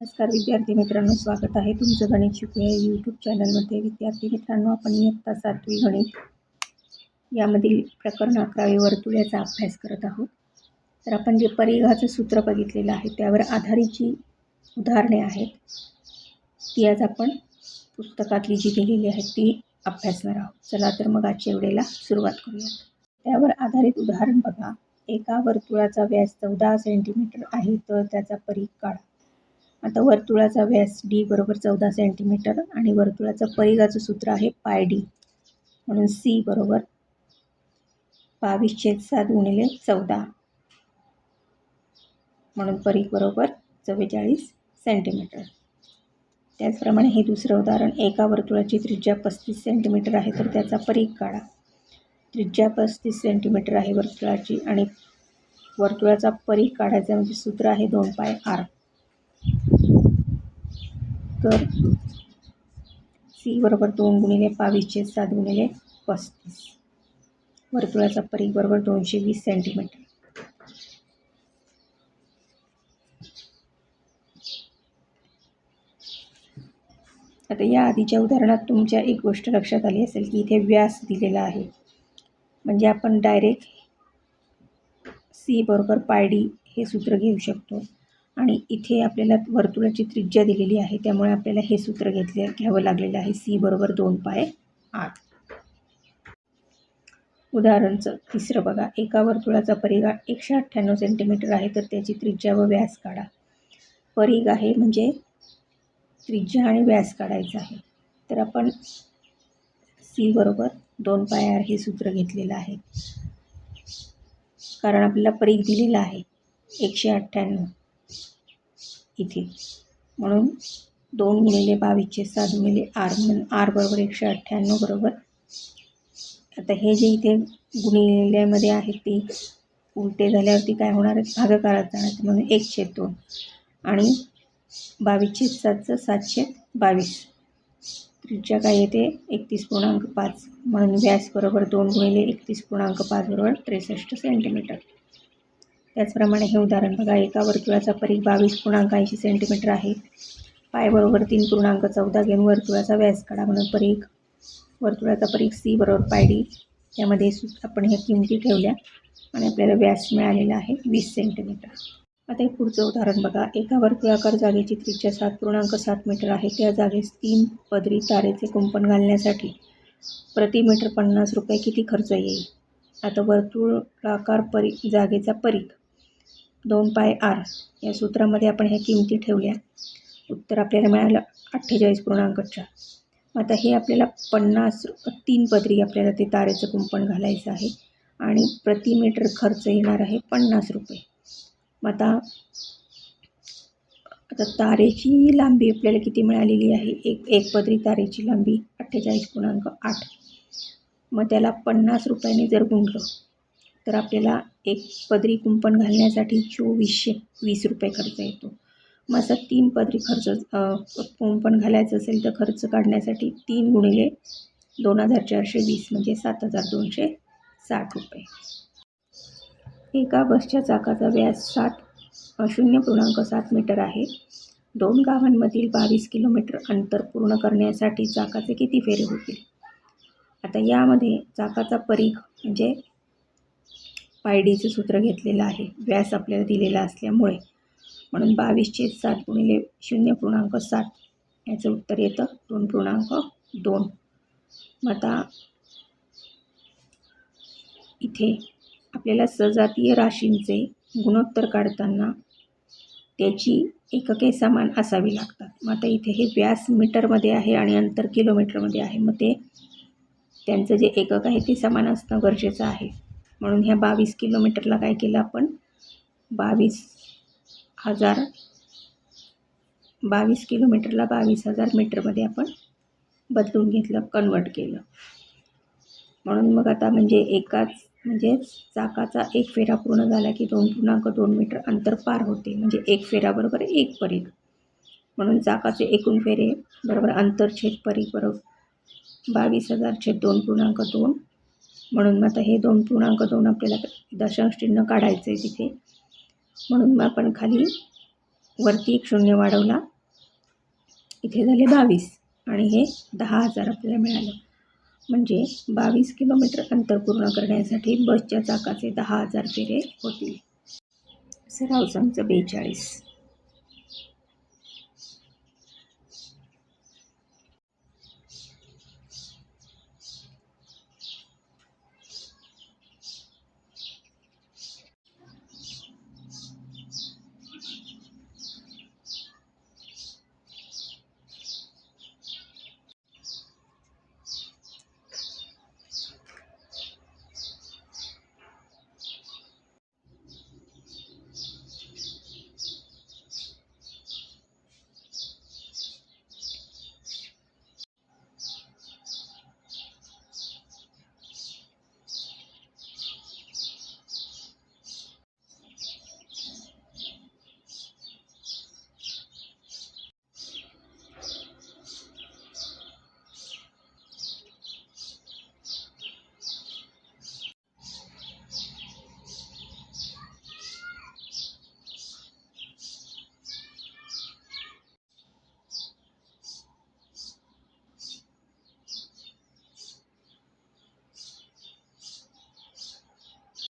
नमस्कार विद्यार्थी मित्रांनो, स्वागत आहे तुमचं गणित शिकूया यूट्यूब चॅनलमध्ये. विद्यार्थी मित्रांनो, आपण इयत्ता 7वी गणित यामधील प्रकरण 11 वर्तुळाचा अभ्यास करत आहोत. तर आपण जे परिघाचं सूत्र बघितलेलं आहे त्यावर आधारित जी उदाहरणे आहेत ती आज आपण पुस्तकातली जी दिलेली आहेत ती अभ्यासणार आहोत. चला तर मग आजच्या व्हिडिओला सुरुवात करूया. त्यावर आधारित उदाहरण बघा. एका वर्तुळाचा व्यास 14 सेंटीमीटर आहे, तर त्याचा परिघ काढा. आता वर्तुळाचा व्यास डी बरोबर 14 सेंटीमीटर आणि वर्तुळाचं परिघाचं सूत्र आहे पाय डी, म्हणून सी बरोबर 22/7 गुणिले 14, म्हणून परिघ बरोबर 44 सेंटीमीटर. त्याचप्रमाणे हे दुसरं उदाहरण. एका वर्तुळाची त्रिज्या 35 सेंटीमीटर आहे, तर त्याचा परिघ काढा. त्रिज्या 35 सेंटीमीटर आहे वर्तुळाची आणि वर्तुळाचा परिघ काढायचा म्हणजे सूत्र आहे 2πr. तर सी बरोबर 2 गुणिले 22/7 गुणिले 35. वर्तुळाचा परिघ बरोबर 220 सेंटीमीटर. आता या आधीच्या उदाहरणात तुमच्या एक गोष्ट लक्षात आली असेल की इथे व्यास दिलेला आहे, म्हणजे आपण डायरेक्ट सी बरोबर पाय डी हे सूत्र घेऊ शकतो. आणि इथे आपल्याला वर्तुळाची त्रिज्या दिलेली आहे, त्यामुळे आपल्याला हे सूत्र घ्यावं लागलेलं आहे, सी बरोबर 2πr. उदाहरणचं तिसरं बघा. एका वर्तुळाचा परिघ 198 सेंटीमीटर आहे, तर त्याची त्रिज्या व व्यास काढा. परिघ आहे म्हणजे त्रिज्या आणि व्यास काढायचा आहे, तर आपण सी बरोबर 2πr हे सूत्र घेतलेलं आहे, कारण आपल्याला परिघ दिलेला आहे 198 इथे, म्हणून 2 गुणिले 22/7 गुणिले आर, म्हणून आर बरोबर 198 बरोबर. आता हे जे इथे गुणिलेल्यामध्ये आहेत ते उलटे झाल्यावरती काय होणार आहे, भागाकारात जाणार, म्हणून 1/2 आणि 22/7चं 7/22. त्रिज्या काय येते 31.5, म्हणून व्यास बरोबर 2 गुणिले 31.5 बरोबर 63 सेंटीमीटर. त्याचप्रमाणे हे उदाहरण बघा. एका वर्तुळाचा परिघ 22.80 सेंटीमीटर आहे. पाय बरोबर 3.14 घेऊन वर्तुळाचा व्यास काढा, म्हणून वर्तुळाचा परिघ सी बरोबर पाय डी. त्यामध्ये आपण ह्या किमती ठेवल्या आणि आपल्याला व्यास मिळालेला आहे 20 सेंटीमीटर. आता हे पुढचं उदाहरण बघा. एका वर्तुळाकार जागेची त्रिज्या 7.7 मीटर आहे. त्या जागेस 3 पदरी तारेचे कुंपण घालण्यासाठी प्रति मीटर 50 रुपये किती खर्च येईल? आता वर्तुळाकार जागेचा परिघ 2πr या सूत्रामध्ये आपण ह्या किमती ठेवल्या. उत्तर आपल्याला मिळालं 48.4. आता हे आपल्याला 3 पदरी आपल्याला ते तारेचं कुंपण घालायचं आहे आणि प्रति मीटर खर्च येणार आहे 50 रुपये. मग आता तारेची लांबी आपल्याला किती मिळालेली आहे, एक पदरी तारेची लांबी 48.8. मग त्याला 50 रुपयाने जर गुणलं तर आपल्याला एक पदरी कुंपण घालण्यासाठी 2420 रुपये खर्च येतो. मग असं 3 पदरी कुंपण घालायचं असेल तर खर्च काढण्यासाठी 3 गुणिले 2420 म्हणजे 7260 रुपये. एका बसच्या चाकाचा व्यास 0.7 मीटर आहे. 2 गावांमधील 22 किलोमीटर अंतर पूर्ण करण्यासाठी चाकाचे किती फेरे होतील? आता यामध्ये चाकाचा परिघ म्हणजे पाय डीचं सूत्र घेतलेलं आहे, व्यास आपल्याला दिलेला असल्यामुळे, म्हणून 22/7 गुणिले 0.7 याचं उत्तर येतं 2.2. मग आता इथे आपल्याला सजातीय राशींचे गुणोत्तर काढताना त्याची एकके समान असावी लागतात. मग आता इथे हे व्यास मीटरमध्ये आहे आणि अंतर किलोमीटरमध्ये आहे, मग त्यांचं जे एकक आहे ते समान असणं गरजेचं आहे. म्हणून ह्या 22 किलोमीटरला काय केलं आपण, 22 किलोमीटरला 22,000 मीटरमध्ये आपण बदलून घेतलं, कन्वर्ट केलं. म्हणून मग आता म्हणजे चाकाचा एक फेरा पूर्ण झाला की 2.2 मीटर अंतर पार होते, म्हणजे एक फेरा बरोबर एक परिघ. म्हणून चाकाचे एकूण फेरे बरोबर अंतर छेद परिघ बरोबर 22,000/2.2. म्हणून मग आता हे 2.2 आपल्याला दशांश चिन्ह काढायचं आहे तिथे, म्हणून मग आपण खाली वरती एक शून्य वाढवला, इथे झाले 22 आणि हे 10,000 आपल्याला मिळालं. म्हणजे 22 किलोमीटर अंतर पूर्ण करण्यासाठी बसच्या चाकाचे 10,000 फेरे होतील. सराव संच 42.